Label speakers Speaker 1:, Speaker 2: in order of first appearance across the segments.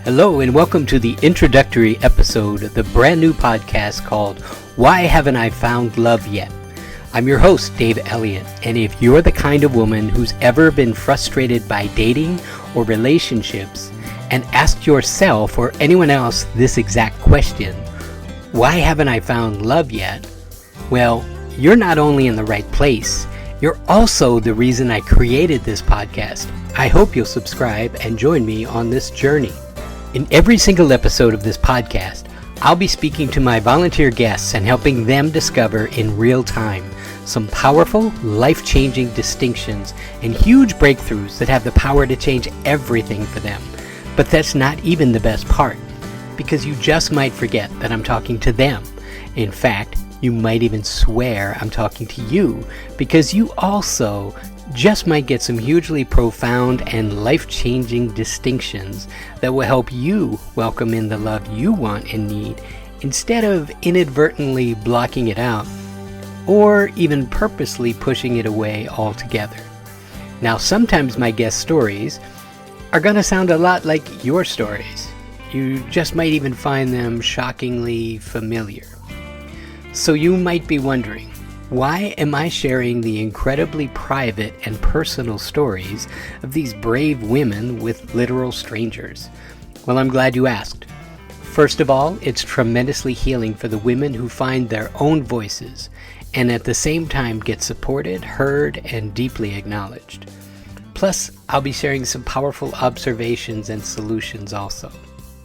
Speaker 1: Hello and welcome to the introductory episode of the brand new podcast called Why Haven't I Found Love Yet? I'm your host, Dave Elliott, and if you're the kind of woman who's ever been frustrated by dating or relationships and asked yourself or anyone else this exact question, why haven't I found love yet? Well, you're not only in the right place, you're also the reason I created this podcast. I hope you'll subscribe and join me on this journey. In every single episode of this podcast, I'll be speaking to my volunteer guests and helping them discover in real time some powerful, life-changing distinctions and huge breakthroughs that have the power to change everything for them. But that's not even the best part, because you just might forget that I'm talking to them. In fact, you might even swear I'm talking to you, because you also just might get some hugely profound and life-changing distinctions that will help you welcome in the love you want and need instead of inadvertently blocking it out or even purposely pushing it away altogether. Now, sometimes my guest stories are going to sound a lot like your stories. You just might even find them shockingly familiar. So you might be wondering, why am I sharing the incredibly private and personal stories of these brave women with literal strangers? Well, I'm glad you asked. First of all, it's tremendously healing for the women who find their own voices and at the same time get supported, heard, and deeply acknowledged. Plus, I'll be sharing some powerful observations and solutions also.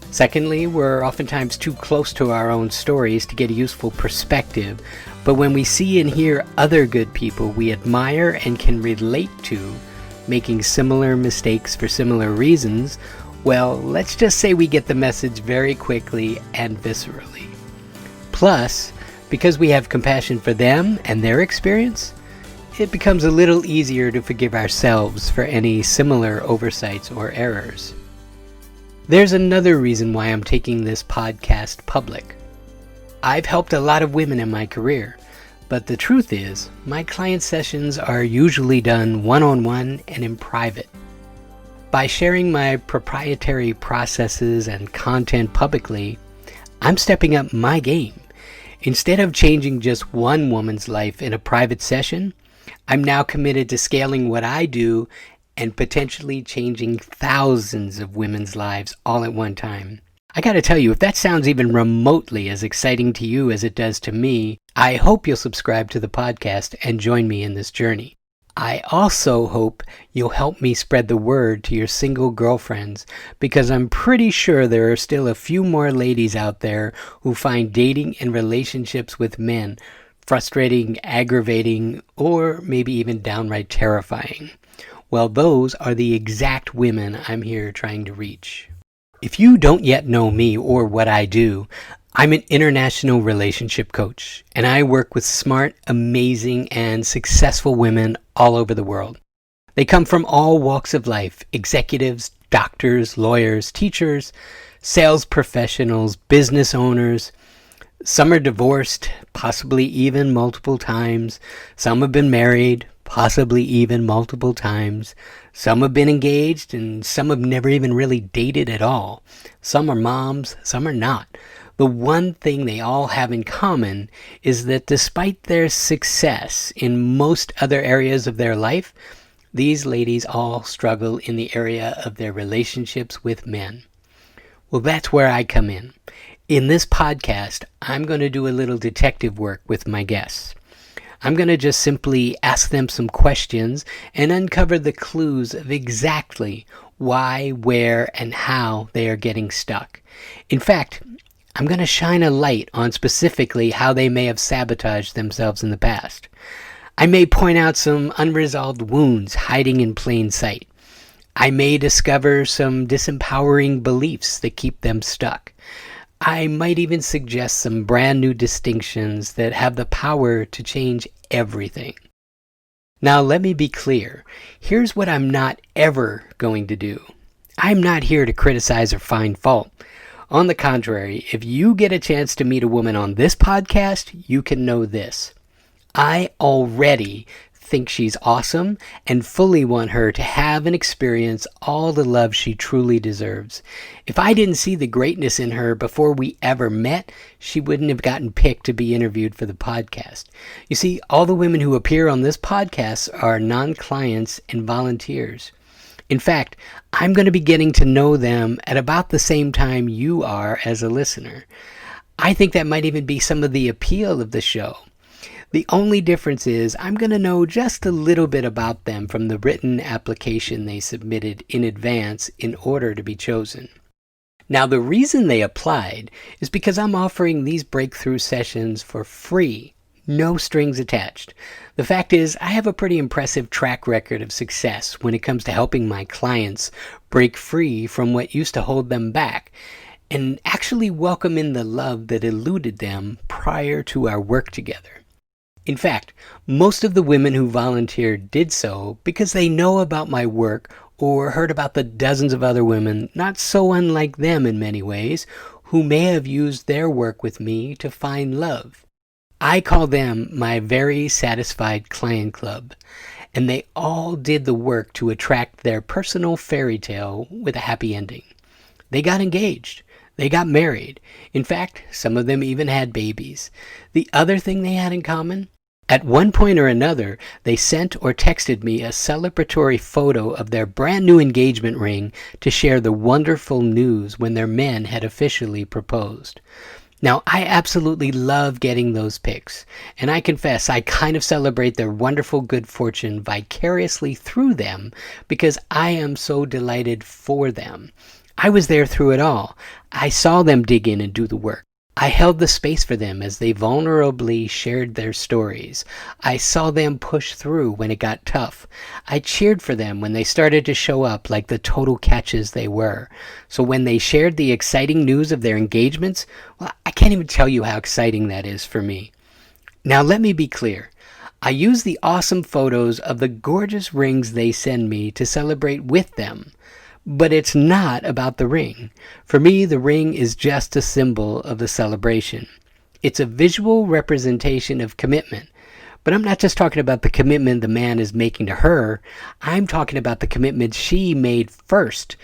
Speaker 1: Secondly, we're oftentimes too close to our own stories to get a useful perspective, but when we see and hear other good people we admire and can relate to, making similar mistakes for similar reasons, well, let's just say we get the message very quickly and viscerally. Plus, because we have compassion for them and their experience, it becomes a little easier to forgive ourselves for any similar oversights or errors. There's another reason why I'm taking this podcast public. I've helped a lot of women in my career, but the truth is, my client sessions are usually done one-on-one and in private. By sharing my proprietary processes and content publicly, I'm stepping up my game. Instead of changing just one woman's life in a private session, I'm now committed to scaling what I do and potentially changing thousands of women's lives all at one time. I gotta tell you, if that sounds even remotely as exciting to you as it does to me, I hope you'll subscribe to the podcast and join me in this journey. I also hope you'll help me spread the word to your single girlfriends, because I'm pretty sure there are still a few more ladies out there who find dating and relationships with men frustrating, aggravating, or maybe even downright terrifying. Well, those are the exact women I'm here trying to reach. If you don't yet know me or what I do, I'm an international relationship coach, and I work with smart, amazing, and successful women all over the world. They come from all walks of life: executives, doctors, lawyers, teachers, sales professionals, business owners. Some are divorced, possibly even multiple times. Some have been married, possibly even multiple times. Some have been engaged, and some have never even really dated at all. Some are moms, some are not. The one thing they all have in common is that despite their success in most other areas of their life, these ladies all struggle in the area of their relationships with men. Well, that's where I come in. In this podcast, I'm going to do a little detective work with my guests. I'm going to just simply ask them some questions and uncover the clues of exactly why, where, and how they are getting stuck. In fact, I'm going to shine a light on specifically how they may have sabotaged themselves in the past. I may point out some unresolved wounds hiding in plain sight. I may discover some disempowering beliefs that keep them stuck. I might even suggest some brand new distinctions that have the power to change everything. Now, let me be clear. Here's what I'm not ever going to do. I'm not here to criticize or find fault. On the contrary, if you get a chance to meet a woman on this podcast, you can know this. I already think she's awesome, and fully want her to have and experience all the love she truly deserves. If I didn't see the greatness in her before we ever met, she wouldn't have gotten picked to be interviewed for the podcast. You see, all the women who appear on this podcast are non-clients and volunteers. In fact, I'm going to be getting to know them at about the same time you are as a listener. I think that might even be some of the appeal of the show. The only difference is I'm going to know just a little bit about them from the written application they submitted in advance in order to be chosen. Now, the reason they applied is because I'm offering these breakthrough sessions for free, no strings attached. The fact is, I have a pretty impressive track record of success when it comes to helping my clients break free from what used to hold them back and actually welcome in the love that eluded them prior to our work together. In fact, most of the women who volunteered did so because they know about my work or heard about the dozens of other women, not so unlike them in many ways, who may have used their work with me to find love. I call them my very satisfied client club, and they all did the work to attract their personal fairy tale with a happy ending. They got engaged. They got married. In fact, some of them even had babies. The other thing they had in common? At one point or another, they sent or texted me a celebratory photo of their brand new engagement ring to share the wonderful news when their men had officially proposed. Now, I absolutely love getting those pics, and I confess I kind of celebrate their wonderful good fortune vicariously through them because I am so delighted for them. I was there through it all. I saw them dig in and do the work. I held the space for them as they vulnerably shared their stories. I saw them push through when it got tough. I cheered for them when they started to show up like the total catches they were. So when they shared the exciting news of their engagements, well, I can't even tell you how exciting that is for me. Now let me be clear. I use the awesome photos of the gorgeous rings they send me to celebrate with them. But it's not about the ring. For me, the ring is just a symbol of the celebration. It's a visual representation of commitment. But I'm not just talking about the commitment the man is making to her. I'm talking about the commitment she made first.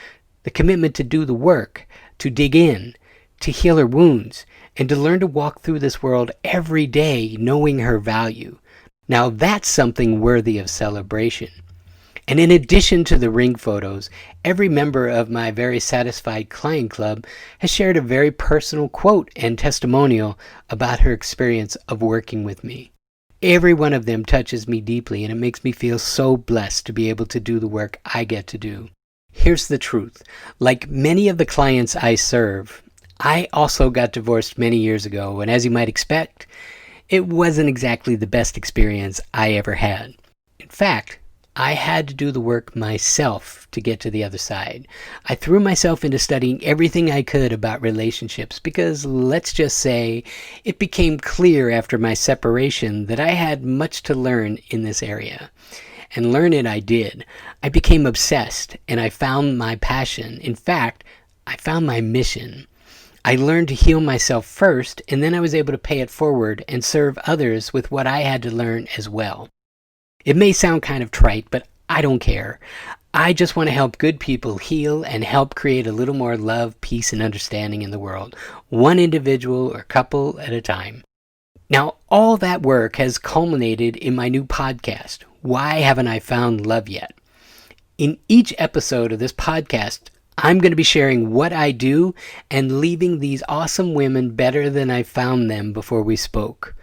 Speaker 1: The commitment to do the work, to dig in, to heal her wounds, and to learn to walk through this world every day knowing her value. Now that's something worthy of celebration. And in addition to the ring photos, every member of my very satisfied client club has shared a very personal quote and testimonial about her experience of working with me. Every one of them touches me deeply, and it makes me feel so blessed to be able to do the work I get to do. Here's the truth. Like many of the clients I serve, I also got divorced many years ago, and as you might expect, it wasn't exactly the best experience I ever had. In fact, I had to do the work myself to get to the other side. I threw myself into studying everything I could about relationships because, let's just say, it became clear after my separation that I had much to learn in this area. And learn it I did. I became obsessed, and I found my passion. In fact, I found my mission. I learned to heal myself first, and then I was able to pay it forward and serve others with what I had to learn as well. It may sound kind of trite, but I don't care. I just want to help good people heal and help create a little more love, peace, and understanding in the world, one individual or couple at a time. Now, all that work has culminated in my new podcast, Why Haven't I Found Love Yet? In each episode of this podcast, I'm going to be sharing what I do and leaving these awesome women better than I found them before we spoke.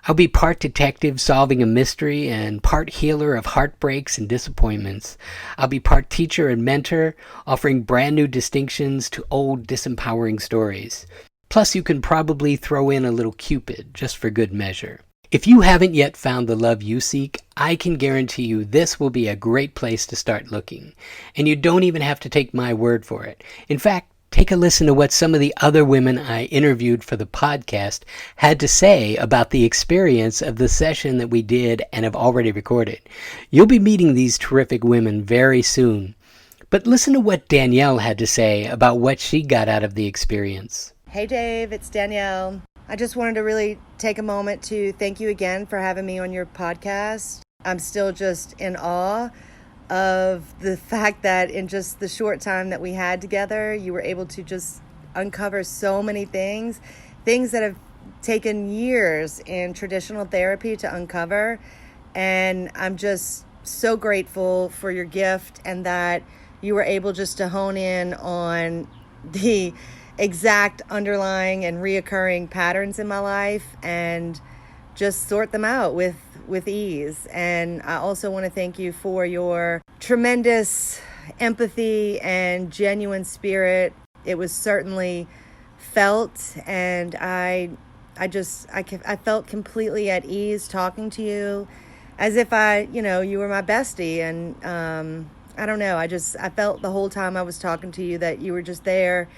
Speaker 1: I'll be part detective solving a mystery and part healer of heartbreaks and disappointments. I'll be part teacher and mentor, offering brand new distinctions to old disempowering stories. Plus, you can probably throw in a little Cupid, just for good measure. If you haven't yet found the love you seek, I can guarantee you this will be a great place to start looking. And you don't even have to take my word for it. In fact, take a listen to what some of the other women I interviewed for the podcast had to say about the experience of the session that we did and have already recorded. You'll be meeting these terrific women very soon. But listen to what Danielle had to say about what she got out of the experience.
Speaker 2: Hey Dave, it's Danielle. I just wanted to really take a moment to thank you again for having me on your podcast. I'm still just in awe of the fact that in just the short time that we had together, you were able to just uncover so many things that have taken years in traditional therapy to uncover. And I'm just so grateful for your gift and that you were able just to hone in on the exact underlying and reoccurring patterns in my life and just sort them out with ease. And I also want to thank you for your tremendous empathy and genuine spirit. It was certainly felt, and I felt completely at ease talking to you, as if you were my bestie. And I don't know, I felt the whole time I was talking to you that you were just there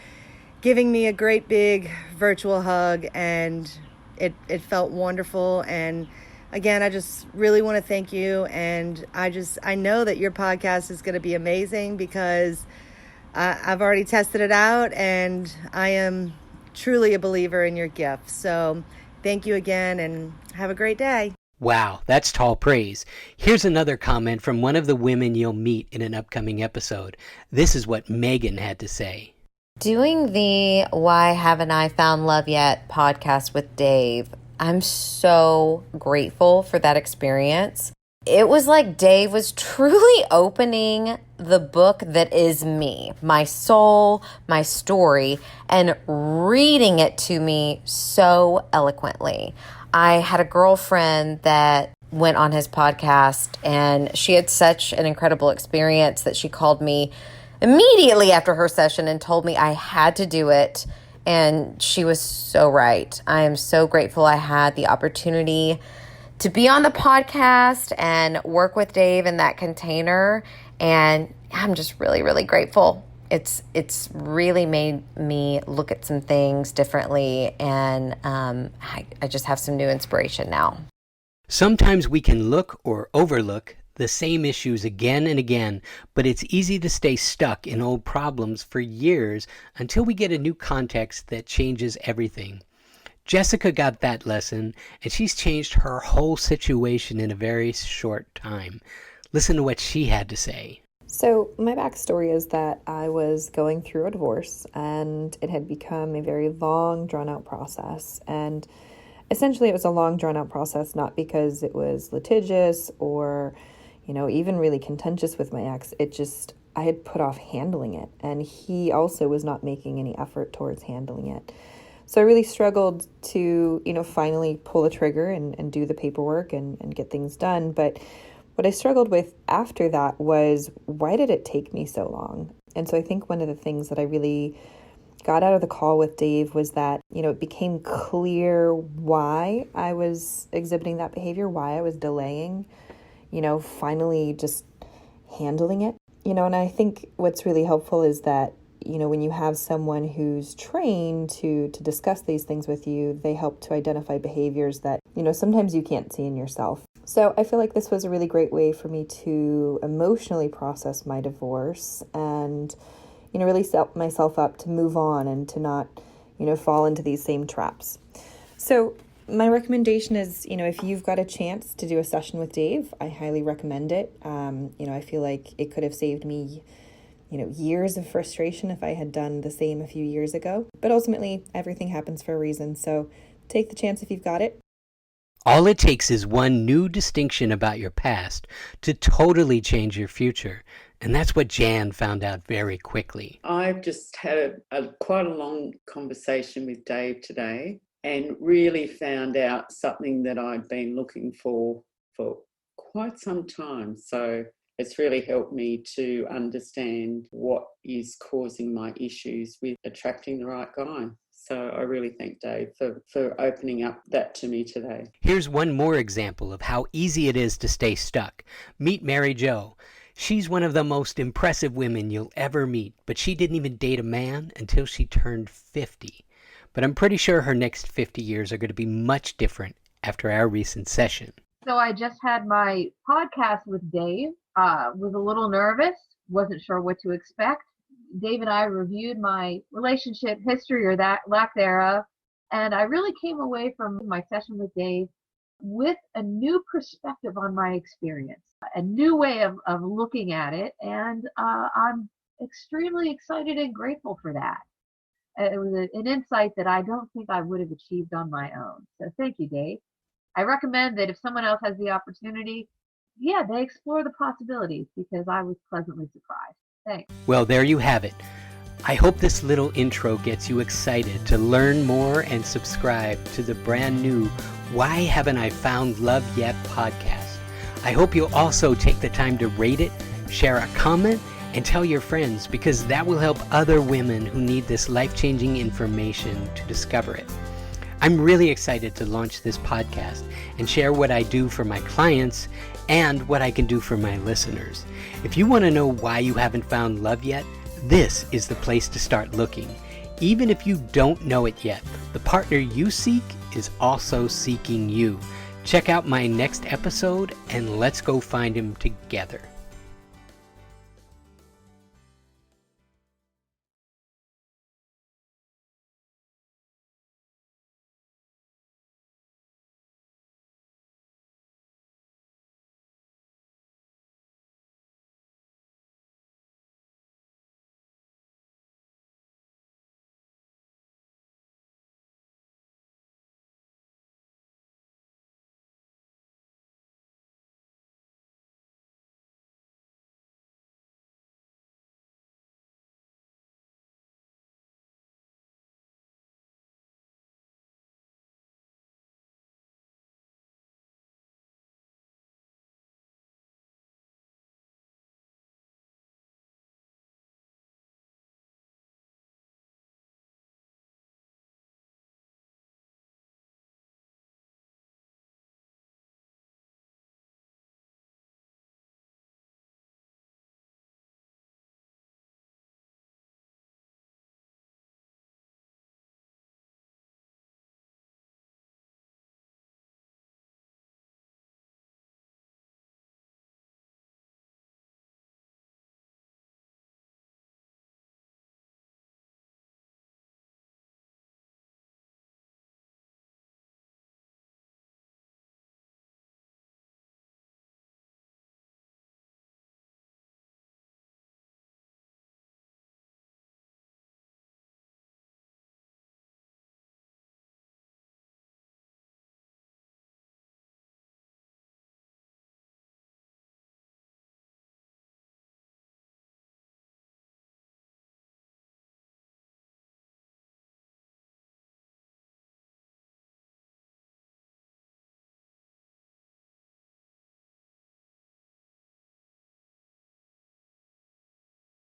Speaker 2: giving me a great big virtual hug, and it felt wonderful. And again, I just really want to thank you. And I know that your podcast is going to be amazing because I've already tested it out, and I am truly a believer in your gift. So thank you again, and have a great day.
Speaker 1: Wow, that's tall praise. Here's another comment from one of the women you'll meet in an upcoming episode. This is what Megan had to say.
Speaker 3: Doing the Why Haven't I Found Love Yet podcast with Dave, I'm so grateful for that experience. It was like Dave was truly opening the book that is me, my soul, my story, and reading it to me so eloquently. I had a girlfriend that went on his podcast, and she had such an incredible experience that she called me immediately after her session and told me I had to do it. And she was so right. I am so grateful I had the opportunity to be on the podcast and work with Dave in that container. And I'm just really, really grateful. It's really made me look at some things differently. And I just have some new inspiration now.
Speaker 1: Sometimes we can look or overlook the same issues again and again, but it's easy to stay stuck in old problems for years until we get a new context that changes everything. Jessica got that lesson, and she's changed her whole situation in a very short time. Listen to what she had to say.
Speaker 4: So my backstory is that I was going through a divorce, and it had become a very long, drawn-out process. And essentially it was a long, drawn-out process, not because it was litigious or even really contentious with my ex. I had put off handling it, and he also was not making any effort towards handling it. So I really struggled to, finally pull the trigger and do the paperwork and get things done. But what I struggled with after that was, why did it take me so long? And so I think one of the things that I really got out of the call with Dave was that, it became clear why I was exhibiting that behavior, why I was delaying finally just handling it, and I think what's really helpful is that, when you have someone who's trained to discuss these things with you, they help to identify behaviors that, sometimes you can't see in yourself. So I feel like this was a really great way for me to emotionally process my divorce and, really set myself up to move on and to not, fall into these same traps. So my recommendation is, if you've got a chance to do a session with Dave, I highly recommend it. I feel like it could have saved me, years of frustration if I had done the same a few years ago. But ultimately, everything happens for a reason. So take the chance if you've got it.
Speaker 1: All it takes is one new distinction about your past to totally change your future. And that's what Jan found out very quickly.
Speaker 5: I've just had quite a long conversation with Dave today, and really found out something that I'd been looking for quite some time. So it's really helped me to understand what is causing my issues with attracting the right guy. So I really thank Dave for opening up that to me today.
Speaker 1: Here's one more example of how easy it is to stay stuck. Meet Mary Jo. She's one of the most impressive women you'll ever meet, but she didn't even date a man until she turned 50. But I'm pretty sure her next 50 years are going to be much different after our recent session.
Speaker 6: So I just had my podcast with Dave, was a little nervous, wasn't sure what to expect. Dave and I reviewed my relationship history or that lack thereof, and I really came away from my session with Dave with a new perspective on my experience, a new way of looking at it. And I'm extremely excited and grateful for that. It was an insight that I don't think I would have achieved on my own. So thank you, Dave. I recommend that if someone else has the opportunity, yeah, they explore the possibilities, because I was pleasantly surprised. Thanks.
Speaker 1: Well, there you have it. I hope this little intro gets you excited to learn more and subscribe to the brand new Why Haven't I Found Love Yet podcast. I hope you'll also take the time to rate it, share a comment, and tell your friends, because that will help other women who need this life-changing information to discover it. I'm really excited to launch this podcast and share what I do for my clients and what I can do for my listeners. If you want to know why you haven't found love yet, this is the place to start looking. Even if you don't know it yet, the partner you seek is also seeking you. Check out my next episode and let's go find him together.